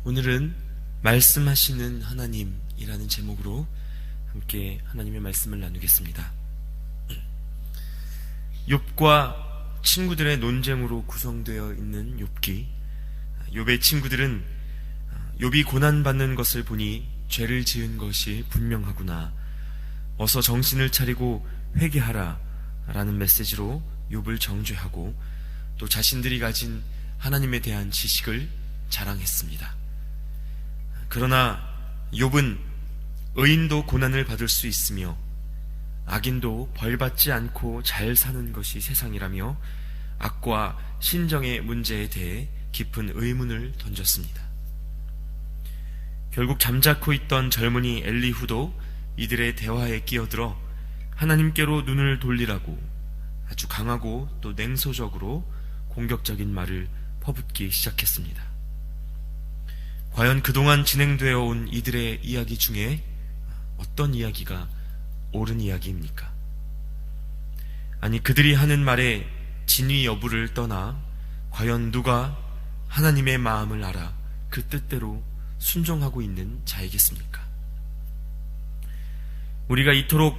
오늘은 말씀하시는 하나님이라는 제목으로 함께 하나님의 말씀을 나누겠습니다. 욥과 친구들의 논쟁으로 구성되어 있는 욥기. 욥의 친구들은 욥이 고난받는 것을 보니 죄를 지은 것이 분명하구나, 어서 정신을 차리고 회개하라 라는 메시지로 욥을 정죄하고 또 자신들이 가진 하나님에 대한 지식을 자랑했습니다. 그러나 욥은 의인도 고난을 받을 수 있으며 악인도 벌받지 않고 잘 사는 것이 세상이라며 악과 신정의 문제에 대해 깊은 의문을 던졌습니다. 결국 잠자코 있던 젊은이 엘리후도 이들의 대화에 끼어들어 하나님께로 눈을 돌리라고 아주 강하고 또 냉소적으로 공격적인 말을 퍼붓기 시작했습니다. 과연 그동안 진행되어 온 이들의 이야기 중에 어떤 이야기가 옳은 이야기입니까? 아니, 그들이 하는 말에 진위 여부를 떠나 과연 누가 하나님의 마음을 알아 그 뜻대로 순종하고 있는 자이겠습니까? 우리가 이토록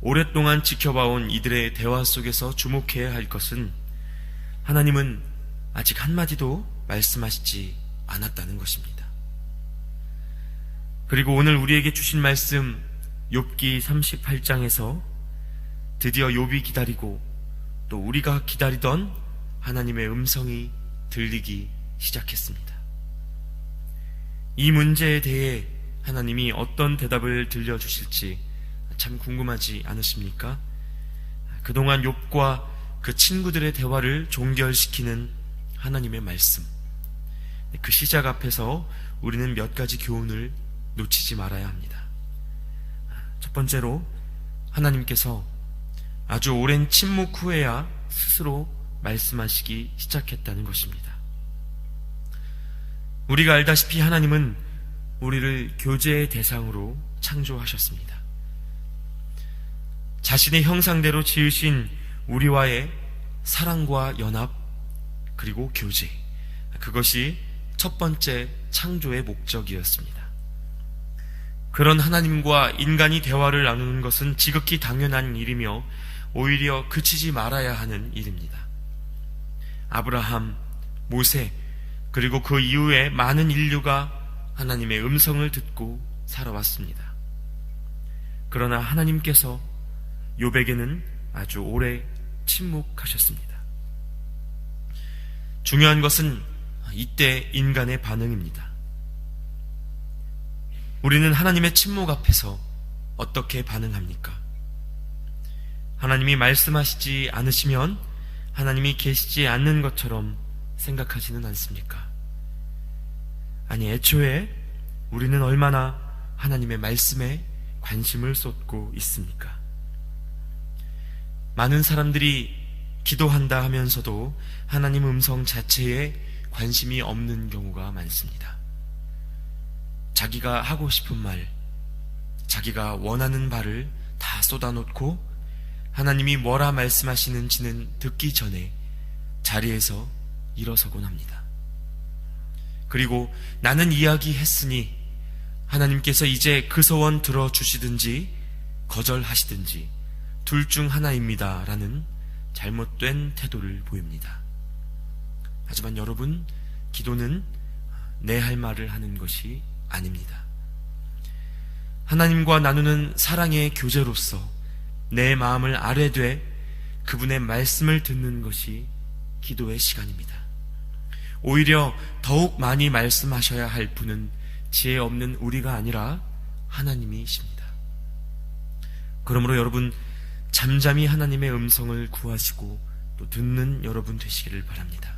오랫동안 지켜봐온 이들의 대화 속에서 주목해야 할 것은 하나님은 아직 한마디도 말씀하시지 않았다는 것입니다. 그리고 오늘 우리에게 주신 말씀 욥기 38장에서 드디어 욥이 기다리고 또 우리가 기다리던 하나님의 음성이 들리기 시작했습니다. 이 문제에 대해 하나님이 어떤 대답을 들려주실지 참 궁금하지 않으십니까? 그동안 욥과 그 친구들의 대화를 종결시키는 하나님의 말씀, 그 시작 앞에서 우리는 몇 가지 교훈을 놓치지 말아야 합니다. 첫 번째로, 하나님께서 아주 오랜 침묵 후에야 스스로 말씀하시기 시작했다는 것입니다. 우리가 알다시피 하나님은 우리를 교제의 대상으로 창조하셨습니다. 자신의 형상대로 지으신 우리와의 사랑과 연합, 그리고 교제, 그것이 첫 번째 창조의 목적이었습니다. 그런 하나님과 인간이 대화를 나누는 것은 지극히 당연한 일이며 오히려 그치지 말아야 하는 일입니다. 아브라함, 모세, 그리고 그 이후에 많은 인류가 하나님의 음성을 듣고 살아왔습니다. 그러나 하나님께서 욥에게는 아주 오래 침묵하셨습니다. 중요한 것은 이때 인간의 반응입니다. 우리는 하나님의 침묵 앞에서 어떻게 반응합니까? 하나님이 말씀하시지 않으시면 하나님이 계시지 않는 것처럼 생각하지는 않습니까? 아니, 애초에 우리는 얼마나 하나님의 말씀에 관심을 쏟고 있습니까? 많은 사람들이 기도한다 하면서도 하나님 음성 자체에 관심이 없는 경우가 많습니다. 자기가 하고 싶은 말, 자기가 원하는 바를 다 쏟아놓고 하나님이 뭐라 말씀하시는지는 듣기 전에 자리에서 일어서곤 합니다. 그리고 나는 이야기했으니 하나님께서 이제 그 소원 들어주시든지 거절하시든지 둘 중 하나입니다 라는 잘못된 태도를 보입니다. 하지만 여러분, 기도는 내 할 말을 하는 것이 아닙니다. 하나님과 나누는 사랑의 교제로서 내 마음을 아뢰되 그분의 말씀을 듣는 것이 기도의 시간입니다. 오히려 더욱 많이 말씀하셔야 할 분은 지혜 없는 우리가 아니라 하나님이십니다. 그러므로 여러분, 잠잠히 하나님의 음성을 구하시고 또 듣는 여러분 되시기를 바랍니다.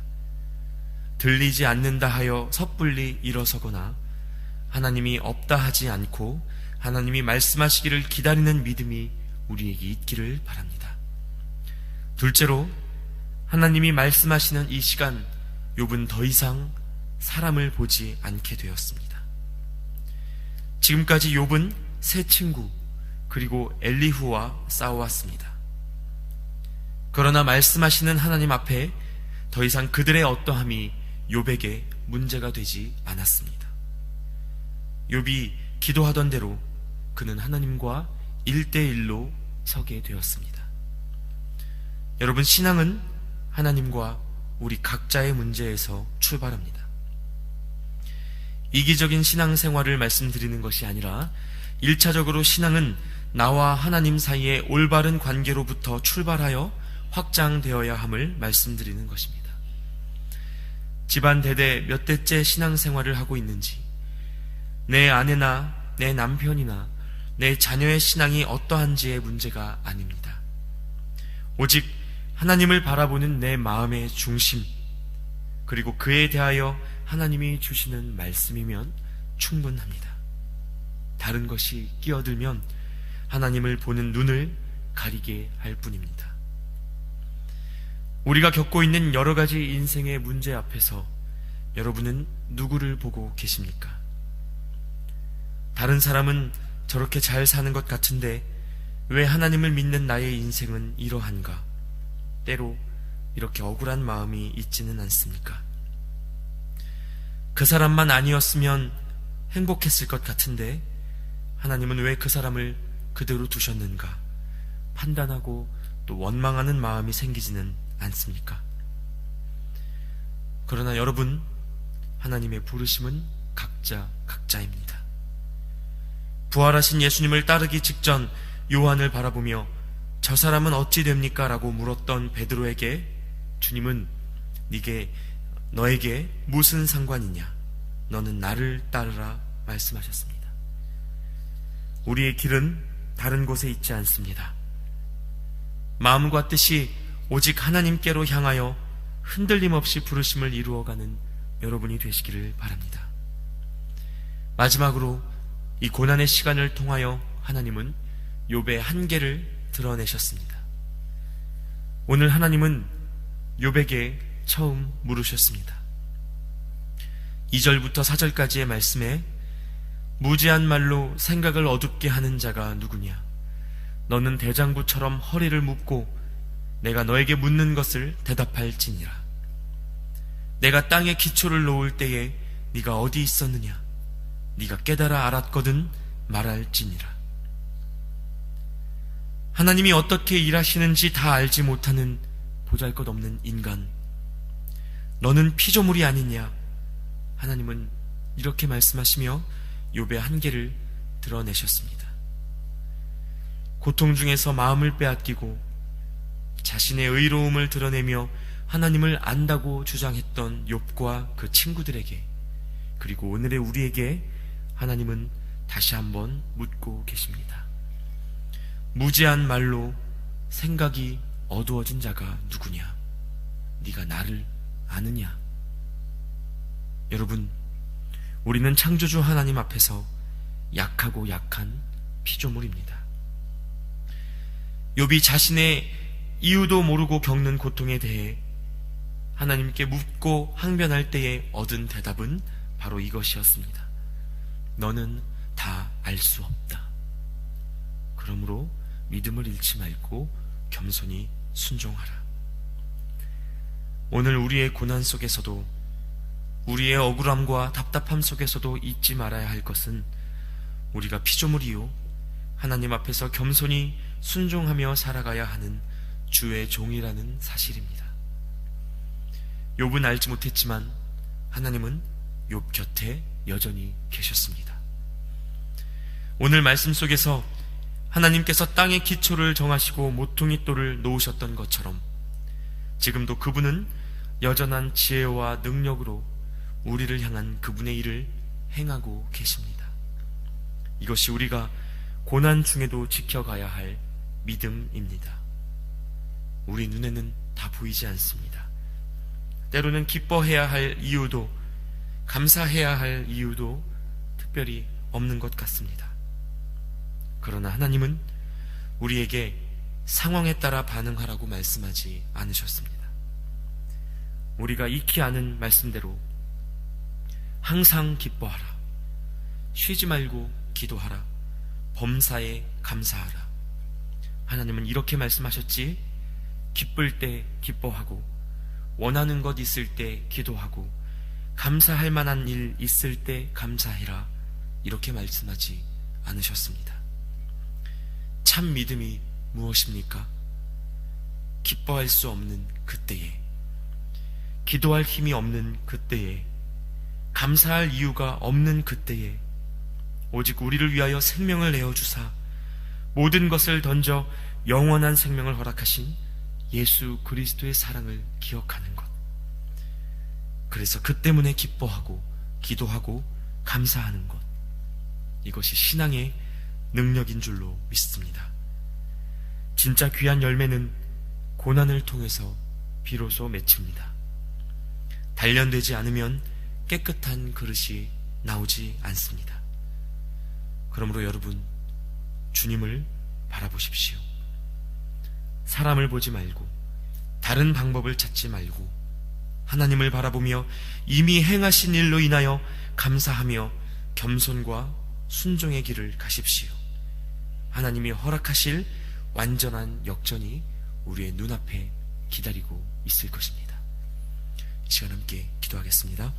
들리지 않는다 하여 섣불리 일어서거나 하나님이 없다 하지 않고 하나님이 말씀하시기를 기다리는 믿음이 우리에게 있기를 바랍니다. 둘째로, 하나님이 말씀하시는 이 시간 욥은 더 이상 사람을 보지 않게 되었습니다. 지금까지 욥은 세 친구 그리고 엘리후와 싸워왔습니다. 그러나 말씀하시는 하나님 앞에 더 이상 그들의 어떠함이 욥에게 문제가 되지 않았습니다. 욥이 기도하던 대로 그는 하나님과 1대1로 서게 되었습니다. 여러분, 신앙은 하나님과 우리 각자의 문제에서 출발합니다. 이기적인 신앙생활을 말씀드리는 것이 아니라 1차적으로 신앙은 나와 하나님 사이의 올바른 관계로부터 출발하여 확장되어야 함을 말씀드리는 것입니다. 집안 대대 몇 대째 신앙생활을 하고 있는지, 내 아내나 내 남편이나 내 자녀의 신앙이 어떠한지의 문제가 아닙니다. 오직 하나님을 바라보는 내 마음의 중심, 그리고 그에 대하여 하나님이 주시는 말씀이면 충분합니다. 다른 것이 끼어들면 하나님을 보는 눈을 가리게 할 뿐입니다. 우리가 겪고 있는 여러 가지 인생의 문제 앞에서 여러분은 누구를 보고 계십니까? 다른 사람은 저렇게 잘 사는 것 같은데 왜 하나님을 믿는 나의 인생은 이러한가? 때로 이렇게 억울한 마음이 있지는 않습니까? 그 사람만 아니었으면 행복했을 것 같은데 하나님은 왜 그 사람을 그대로 두셨는가? 판단하고 또 원망하는 마음이 생기지는 않습니까? 그러나 여러분, 하나님의 부르심은 각자입니다. 부활하신 예수님을 따르기 직전 요한을 바라보며 저 사람은 어찌 됩니까? 라고 물었던 베드로에게 주님은 너에게 무슨 상관이냐? 너는 나를 따르라 말씀하셨습니다. 우리의 길은 다른 곳에 있지 않습니다. 마음과 뜻이 오직 하나님께로 향하여 흔들림 없이 부르심을 이루어가는 여러분이 되시기를 바랍니다. 마지막으로 이 고난의 시간을 통하여 하나님은 욥의 한계를 드러내셨습니다. 오늘 하나님은 욥에게 처음 물으셨습니다. 2절부터 4절까지의 말씀에 무지한 말로 생각을 어둡게 하는 자가 누구냐? 너는 대장부처럼 허리를 묶고 내가 너에게 묻는 것을 대답할지니라. 내가 땅에 기초를 놓을 때에 네가 어디 있었느냐? 네가 깨달아 알았거든 말할지니라. 하나님이 어떻게 일하시는지 다 알지 못하는 보잘것없는 인간, 너는 피조물이 아니냐? 하나님은 이렇게 말씀하시며 욥의 한계를 드러내셨습니다. 고통 중에서 마음을 빼앗기고 자신의 의로움을 드러내며 하나님을 안다고 주장했던 욥과 그 친구들에게, 그리고 오늘의 우리에게 하나님은 다시 한번 묻고 계십니다. 무지한 말로 생각이 어두워진 자가 누구냐? 네가 나를 아느냐? 여러분, 우리는 창조주 하나님 앞에서 약하고 약한 피조물입니다. 욥이 자신의 이유도 모르고 겪는 고통에 대해 하나님께 묻고 항변할 때에 얻은 대답은 바로 이것이었습니다. 너는 다 알 수 없다. 그러므로 믿음을 잃지 말고 겸손히 순종하라. 오늘 우리의 고난 속에서도, 우리의 억울함과 답답함 속에서도 잊지 말아야 할 것은 우리가 피조물이요 하나님 앞에서 겸손히 순종하며 살아가야 하는 주의 종이라는 사실입니다. 욥은 알지 못했지만 하나님은 욥 곁에 여전히 계셨습니다. 오늘 말씀 속에서 하나님께서 땅의 기초를 정하시고 모퉁이 돌을 놓으셨던 것처럼 지금도 그분은 여전한 지혜와 능력으로 우리를 향한 그분의 일을 행하고 계십니다. 이것이 우리가 고난 중에도 지켜가야 할 믿음입니다. 우리 눈에는 다 보이지 않습니다. 때로는 기뻐해야 할 이유도, 감사해야 할 이유도 특별히 없는 것 같습니다. 그러나 하나님은 우리에게 상황에 따라 반응하라고 말씀하지 않으셨습니다. 우리가 익히 아는 말씀대로 항상 기뻐하라, 쉬지 말고 기도하라, 범사에 감사하라. 하나님은 이렇게 말씀하셨지, 기쁠 때 기뻐하고 원하는 것 있을 때 기도하고 감사할 만한 일 있을 때 감사해라, 이렇게 말씀하지 않으셨습니다. 참 믿음이 무엇입니까? 기뻐할 수 없는 그때에, 기도할 힘이 없는 그때에, 감사할 이유가 없는 그때에 오직 우리를 위하여 생명을 내어주사 모든 것을 던져 영원한 생명을 허락하신 예수 그리스도의 사랑을 기억하는 것. 그래서 그 때문에 기뻐하고 기도하고 감사하는 것, 이것이 신앙의 능력인 줄로 믿습니다. 진짜 귀한 열매는 고난을 통해서 비로소 맺힙니다. 단련되지 않으면 깨끗한 그릇이 나오지 않습니다. 그러므로 여러분, 주님을 바라보십시오. 사람을 보지 말고 다른 방법을 찾지 말고 하나님을 바라보며 이미 행하신 일로 인하여 감사하며 겸손과 순종의 길을 가십시오. 하나님이 허락하실 완전한 역전이 우리의 눈앞에 기다리고 있을 것입니다. 이 시간 함께 기도하겠습니다.